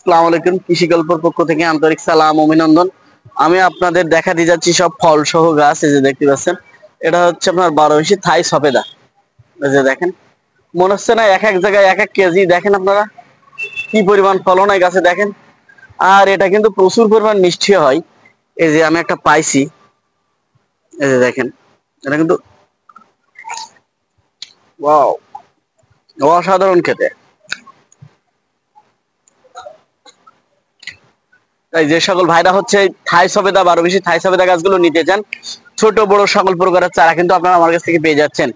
আসসালামু আলাইকুম, কৃষি গল্পের পক্ষ থেকে আন্তরিক সালাম অভিনন্দন। আমি আপনাদের দেখাতে যাচ্ছি সব ফল সহ গাছ। এই যে দেখতে পাচ্ছেন, এটা হচ্ছে আপনার 12 ইঞ্চি থাই সফেদা। এই যে দেখেন, মনে হচ্ছে না এক এক জায়গায় এক এক কেজি। দেখেন আপনারা কি পরিমাণ ফলন এই গাছে দেখেন। আর এটা কিন্তু প্রচুর পরিমাণ মিষ্টি হয়। এই যে আমি একটা পাইছি, এই যে দেখেন, এটা কিন্তু ওয়াও, অসাধারণ খেতে। তাই যে সকল ভাইরা হচ্ছে থাই সবেদা 12 ইঞ্চি থাই সবেদা গাছগুলো নিতে চান, ছোট বড় সকল প্রকারের চারা কিন্তু আপনারা আমার কাছ থেকে পেয়ে যাচ্ছেন।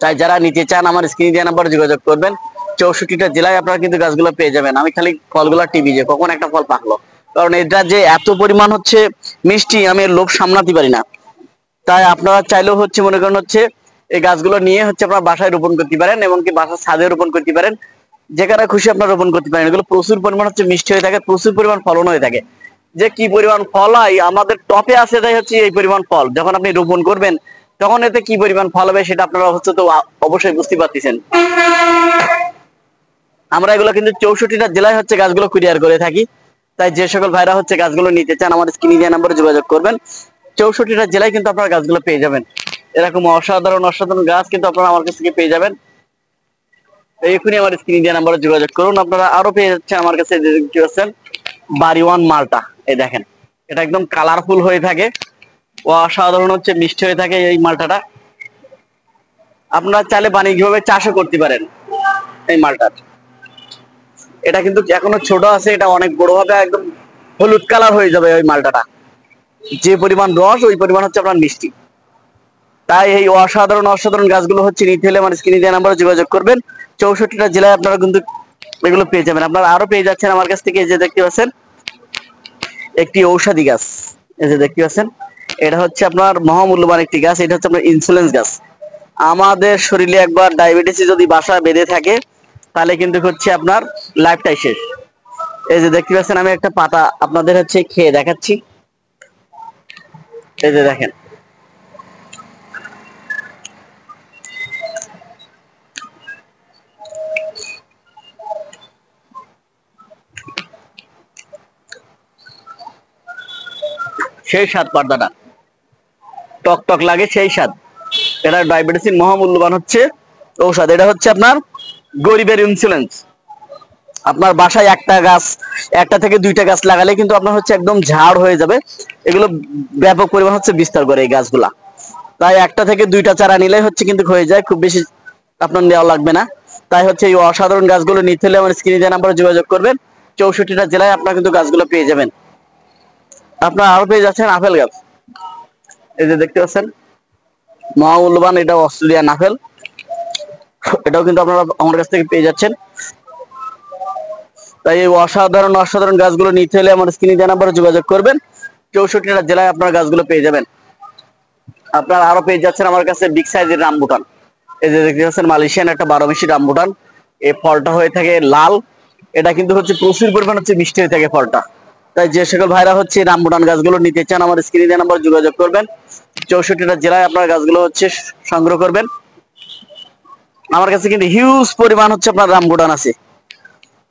তাই যারা নিতে চান আমার স্ক্রিনে দেওয়া নাম্বারে যোগাযোগ করবেন। 64টা জেলায় আপনারা কিন্তু গাছগুলো পেয়ে যাবেন। আমি খালি ফলগুলা টিভি যে কখন একটা ফল পাকলো, কারণ এটা যে এত পরিমাণ হচ্ছে মিষ্টি, আমি এর লোভ সামলাতে পারি না। তাই আপনারা চাইলেও হচ্ছে মনে করেন হচ্ছে এই গাছগুলো নিয়ে হচ্ছে আপনার বাসায় রোপণ করতে পারেন, এবং কি বাসার ছাদে রোপণ করতে পারেন, যেখানে খুশি আপনারা রোপণ করতে পারেন। এগুলো প্রচুর পরিমাণ হচ্ছে মিষ্টি হয়ে থাকে, প্রচুর পরিমাণ ফলন হয়ে থাকে। যে কি পরিমাণ ফল হয় আমাদের টপে আছে, তাই হচ্ছে এই পরিমাণ ফল যখন আপনি রোপণ করবেন তখন এতে কি পরিমাণ ফল হবে সেটা আপনারা হচ্ছে তো অবশ্যই বুঝতে পারতেছেন। আমরা এগুলো কিন্তু 64টা জেলায় হচ্ছে গাছগুলো কুরিয়ার করে থাকি। তাই যে সকল ভাইরা হচ্ছে গাছগুলো নিতে চান আমার স্ক্রিনে দেওয়া নাম্বারে যোগাযোগ করবেন। 64টা জেলায় কিন্তু আপনারা গাছগুলো পেয়ে যাবেন। এরকম অসাধারণ অসাধারণ গাছ কিন্তু আপনারা আমার কাছ থেকে পেয়ে যাবেন। এখনই আমার স্ক্রিনে দেওয়া নাম্বারে যোগাযোগ করুন। আপনারা আরো পেয়ে যাচ্ছেন আমার কাছে, দেখতে পাচ্ছেন বাড়িওয়ান মালটা। এই দেখেন, এটা একদম কালারফুল হয়ে থাকে, অসাধারণ হচ্ছে মিষ্টি হয়ে থাকে এই মালটাটা। আপনারা চাইলে বাণিজ্যিকভাবে চাষও করতে পারেন এই মালটা। এটা কিন্তু এখনো ছোট আছে, এটা অনেক বড় হবে, একদম হলুদ কালার হয়ে যাবে ওই মালটাটা। যে পরিমাণ রস ওই পরিমাণ হচ্ছে আপনার মিষ্টি। তাই এই অসাধারণ অসাধারণ গাছগুলো হচ্ছে নিতে হলে আমার স্ক্রিনে দেওয়া নাম্বারে যোগাযোগ করবেন। 64টা জেলায় আপনারা কিন্তু এগুলো পেয়ে যাবেন। আপনারা আরো পেয়ে যাচ্ছেন আমার কাছ থেকে। এই যে দেখতে পাচ্ছেন একটি ঔষধি গাছ, এই যে দেখতে পাচ্ছেন, এটা হচ্ছে আপনার মহামূল্যবান একটি গাছ। এটা হচ্ছে আপনার ইনসুলেন্স গাছ। আমাদের শরীরে একবার ডায়াবেটিস যদি বাসা বেঁধে থাকে তাহলে কিন্তু হচ্ছে আপনার লাইফটাই শেষ। এই যে দেখতে পাচ্ছেন, আমি একটা পাতা আপনাদের হচ্ছে খেয়ে দেখাচ্ছি। এই যে দেখেন, সেই স্বাদ পাতাটা, টক টক লাগে সেই স্বাদ। এটা ডায়াবেটিসের মহামূল্যবান হচ্ছে ঔষধ। এটা হচ্ছে আপনার গরিবের ইন্সুরেন্স। আপনার বাসায় একটা গাছ, একটা থেকে দুইটা গাছ লাগালে কিন্তু আপনার হচ্ছে একদম ঝাড় হয়ে যাবে। এগুলো ব্যাপক পরিমাণ হচ্ছে বিস্তার করে এই গাছগুলা। তাই একটা থেকে দুইটা চারা নিলে হচ্ছে কিন্তু হয়ে যায়, খুব বেশি আপনার নেওয়া লাগবে না। তাই হচ্ছে এই অসাধারণ গাছগুলো নিতে হলে আমার স্ক্রিনে দেওয়া নাম্বারে যোগাযোগ করবেন। 64টা জেলায় আপনারা কিন্তু গাছগুলো পেয়ে যাবেন। আপনারা আরো পেয়ে যাচ্ছেন আপেল গাছ। এই যে দেখতে পাচ্ছেন মহামূল্যবান, এটা অস্ট্রেলিয়ান আপেল। এটাও কিন্তু আপনারা আমার কাছ থেকে পেয়ে যাচ্ছেন। তাই এই অসাধারণ অসাধারণ গাছগুলো নিতে হলে আমার স্ক্রিনে দেওয়া নাম্বারে যোগাযোগ করবেন। 64টা জেলায় আপনারা গাছগুলো পেয়ে যাবেন। আপনারা আরো পেয়ে যাচ্ছেন আমার কাছে বিগ সাইজের রামবুটান। এই যে দেখতে পাচ্ছেন মালয়েশিয়ান একটা 12 মাসি রামবুটান। এই ফলটা হয়ে থাকে লাল। এটা কিন্তু হচ্ছে প্রচুর পরিমাণ হচ্ছে মিষ্টি হয়ে থাকে ফলটা। তাই যে সকল ভাইরা হচ্ছে রামবুটান গাছগুলো নিতে চান আমার স্ক্রিনে দেওয়া নাম্বারে যোগাযোগ করবেন। 64টা জেলায় আপনারা গাছগুলো হচ্ছে সংগ্রহ করবেন। আমার কাছে কিন্তু হিউজ পরিমাণ হচ্ছে আপনার রামবুটান আছে,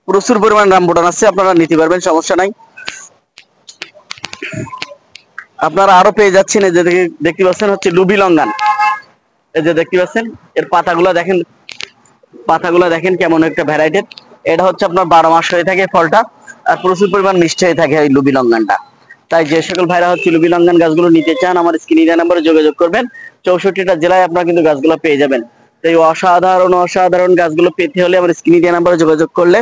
প্রচুর পরিমাণ রামবুটান আছে, আপনারা নিতে পারবেন, সমস্যা নাই। আপনারা আরো পেয়ে যাচ্ছেন, এই যে দেখতে পাচ্ছেন হচ্ছে লুবি লঙ্গান। এই যে দেখতে পাচ্ছেন এর পাতাগুলো দেখেন, পাতাগুলো দেখেন কেমন একটা ভ্যারাইটির। এটা হচ্ছে আপনার 12 মাস হয়ে থাকে ফলটা, আর প্রচুর পরিমাণ মিষ্টি হয়ে থাকে এই লুবি লঙ্গানটা। তাই যে সকল ভাইরা হচ্ছে লুবি লঙ্গান গাছগুলো নিতে চান আমার স্ক্রিনে দেওয়া নাম্বারে যোগাযোগ করবেন। 64টা জেলায় আপনারা কিন্তু গাছগুলো পেয়ে যাবেন। এই অসাধারণ অসাধারণ গাছগুলো পেতে হলে আমার স্ক্রিনে দেওয়া নাম্বারে যোগাযোগ করলে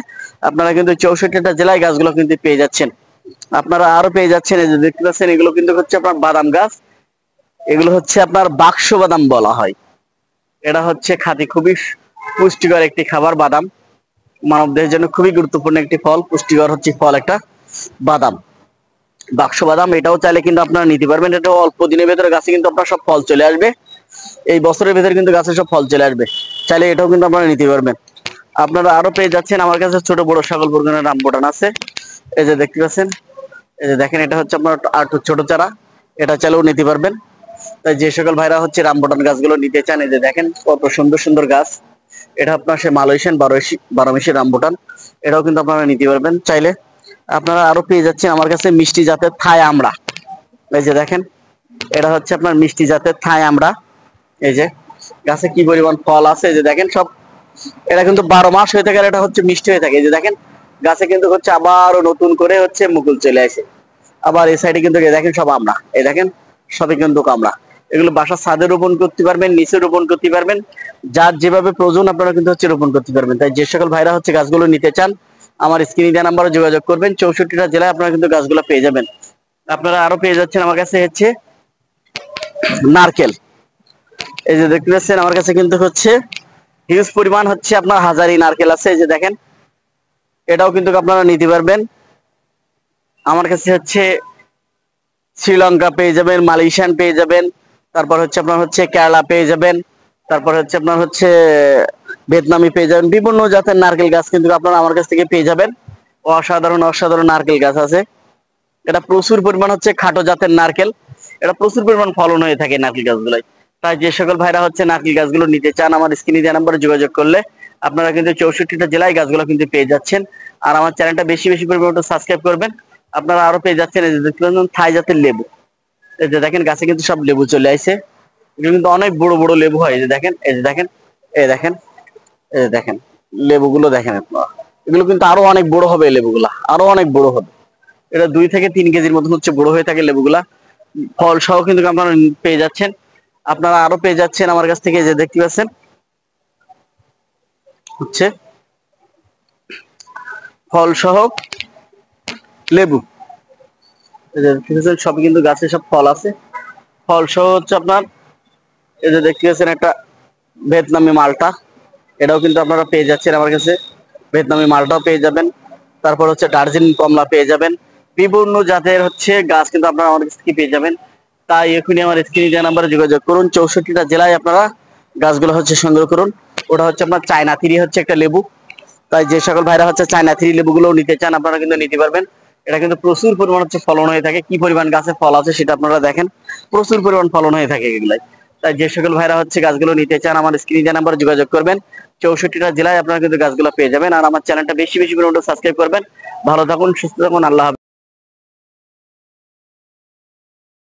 আপনারা কিন্তু 64টা জেলায় গাছগুলো কিন্তু পেয়ে যাচ্ছেন। আপনারা আরো পেয়ে যাচ্ছেন, এই যে দেখতে পাচ্ছেন এগুলো কিন্তু হচ্ছে আপনার বাদাম গাছ। এগুলো হচ্ছে আপনার বাক্স বাদাম বলা হয়। এটা হচ্ছে খাঁটি খুবই পুষ্টিকর একটি খাবার বাদাম। মানবদেহের জন্য খুবই গুরুত্বপূর্ণ একটি ফল, পুষ্টিকর হচ্ছে ফল একটা বাদাম, বাক্স বাদাম। এটাও চাইলে কিন্তু আপনারা নিতে পারবেন। এটাও অল্প দিনের ভেতরে গাছে কিন্তু আপনার সব ফল চলে আসবে। এই বছরের ভেতরে কিন্তু গাছে সব ফল চলে আসবে। চাইলে এটাও কিন্তু আপনারা নিতে পারবেন। আপনারা আরো পেয়ে যাচ্ছেন আমার কাছে ছোট বড় সকল প্রকারের রামবুটান আছে। এই যে দেখতে পাচ্ছেন, এই যে দেখেন, এটা হচ্ছে আপনার আর ছোট চারা, এটা চাইলেও নিতে পারবেন। তাই যে সকল ভাইরা হচ্ছে রামবুটান গাছগুলো নিতে চান, এই যে দেখেন কত সুন্দর সুন্দর গাছ। এটা আপনার সে মালয়েশিয়ান 12 মাসি রামবুটান। এটাও কিন্তু আপনারা নিতে পারবেন চাইলে। আপনারা আরো পেয়ে যাচ্ছেন আমার কাছে মিষ্টি জাতের থাই আমড়া। এই যে দেখেন, এটা হচ্ছে আপনার মিষ্টি জাতের থাই আমড়া। এই যে গাছে কি পরিমাণ ফল আছে, এই যে দেখেন সব। এটা কিন্তু 12 মাস হয়ে থাকে, আর এটা হচ্ছে মিষ্টি হয়ে থাকে। এই যে দেখেন গাছে কিন্তু হচ্ছে আবারও নতুন করে হচ্ছে মুকুল চলে আসে। আবার এই সাইডে কিন্তু এই দেখেন সব আমড়া, এই দেখেন সবই কিন্তু আমড়া। এগুলো বাসার ছাদে রোপণ করতে পারবেন, নিচে রোপণ করতে পারবেন, যার যেভাবে প্রয়োজন আপনারা কিন্তু হচ্ছে রোপণ করতে পারবেন। তাই যে সকল ভাইরা হচ্ছে গাছগুলো নিতে চান আমার স্ক্রিনে দেওয়া নাম্বারে যোগাযোগ করবেন। 64টা জেলায় আপনারা কিন্তু গাছগুলো পেয়ে যাবেন। আপনারা আরো পেয়ে যাচ্ছেন আমার কাছে হচ্ছে নারকেল। এই যে দেখতে পাচ্ছেন আমার কাছে কিন্তু হচ্ছে হিউজ পরিমাণ হচ্ছে আপনার হাজারি নারকেল আছে। এই যে দেখেন, এটাও কিন্তু আপনারা নিতে পারবেন। আমার কাছে হচ্ছে শ্রীলঙ্কা পেয়ে যাবেন, মালয়েশিয়ান পেয়ে যাবেন, তারপর হচ্ছে আপনার হচ্ছে কেরালা পেয়ে যাবেন, তারপর হচ্ছে আপনার হচ্ছে ভিয়েতনামি পেয়ে যাবেন। বিভিন্ন জাতের নারকেল গাছ কিন্তু আপনারা আমার কাছ থেকে পেয়ে যাবেন। অসাধারণ অসাধারণ নারকেল গাছ আছে। এটা প্রচুর পরিমাণ হচ্ছে খাটো জাতের নারকেল, এটা প্রচুর পরিমাণ ফলন হয়ে থাকে নারকেল গাছগুলোয়। তাই যে সকল ভাইরা হচ্ছে নারকেল গাছগুলো নিতে চান আমার স্ক্রিনে দেওয়া নাম্বারে যোগাযোগ করলে আপনারা কিন্তু 64টা জেলায় গাছগুলো কিন্তু পেয়ে যাচ্ছেন। আর আমার চ্যানেলটা বেশি বেশি পরিমাণে সাবস্ক্রাইব করবেন। আপনারা আরো পেয়ে যাচ্ছেন এই যে দেখলেন থাই জাতের লেবু। এই যে দেখেন গাছে কিন্তু সব লেবু চলে আসে। এগুলো কিন্তু অনেক বড় বড় লেবু হয়। এই যে দেখেন, এই যে দেখেন, এই দেখেন, এই যে দেখেন লেবুগুলো দেখেন আপনারা। এগুলো কিন্তু আরো অনেক বড় হবে, লেবুগুলা আরো অনেক বড় হবে। এটা 2 থেকে 3 কেজির মতন হচ্ছে বড় হয়ে থাকে লেবুগুলা। ফল সহ কিন্তু আপনারা পেয়ে যাচ্ছেন। আপনারা আরো পেয়ে যাচ্ছেন আমার কাছ থেকে, যে দেখতে পাচ্ছেন হচ্ছে ফল সহ লেবু। এই যে দেখতে পাচ্ছেন সবই কিন্তু গাছে সব ফল আছে। ফল সহ হচ্ছে আপনার এই যে দেখতে পাচ্ছেন একটা ভিয়েতনামি মালটা, এটাও কিন্তু আপনারা পেয়ে যাচ্ছেন আমার কাছে। ভিয়েতনামি মালটাও পেয়ে যাবেন। তারপর হচ্ছে দার্জিলিং কমলা পেয়ে যাবেন। বিভিন্ন জাতের হচ্ছে গাছ কিন্তু আপনারা আমার কাছ থেকে পেয়ে যাবেন। তাই এখনই আমার স্ক্রিনে দেওয়া নাম্বারে যোগাযোগ করুন। 64টা জেলায় আপনারা গাছগুলো হচ্ছে সংগ্রহ করুন। ওটা হচ্ছে আপনার চায়না থ্রি হচ্ছে একটা লেবু। তাই যে সকল ভাইরা হচ্ছে চায়না থ্রি লেবুগুলো নিতে চান আপনারা কিন্তু নিতে পারবেন। এটা কিন্তু প্রচুর পরিমাণ হচ্ছে ফলন হয়ে থাকে। কি পরিমাণ গাছে ফল আছে সেটা আপনারা দেখেন, প্রচুর পরিমাণ ফলন হয়ে থাকে এগুলাই। তাই যে সকল ভাইরা হচ্ছে গাছগুলো নিতে চান আমার স্ক্রিনে দেওয়া নাম্বারে যোগাযোগ করবেন। 64টা জেলায় আপনারা কিন্তু গাছগুলো পেয়ে যাবেন। আর আমার চ্যানেলটা বেশি বেশি করে সাবস্ক্রাইব করবেন। ভালো থাকুন, সুস্থ থাকুন, আল্লাহ হাফেজ।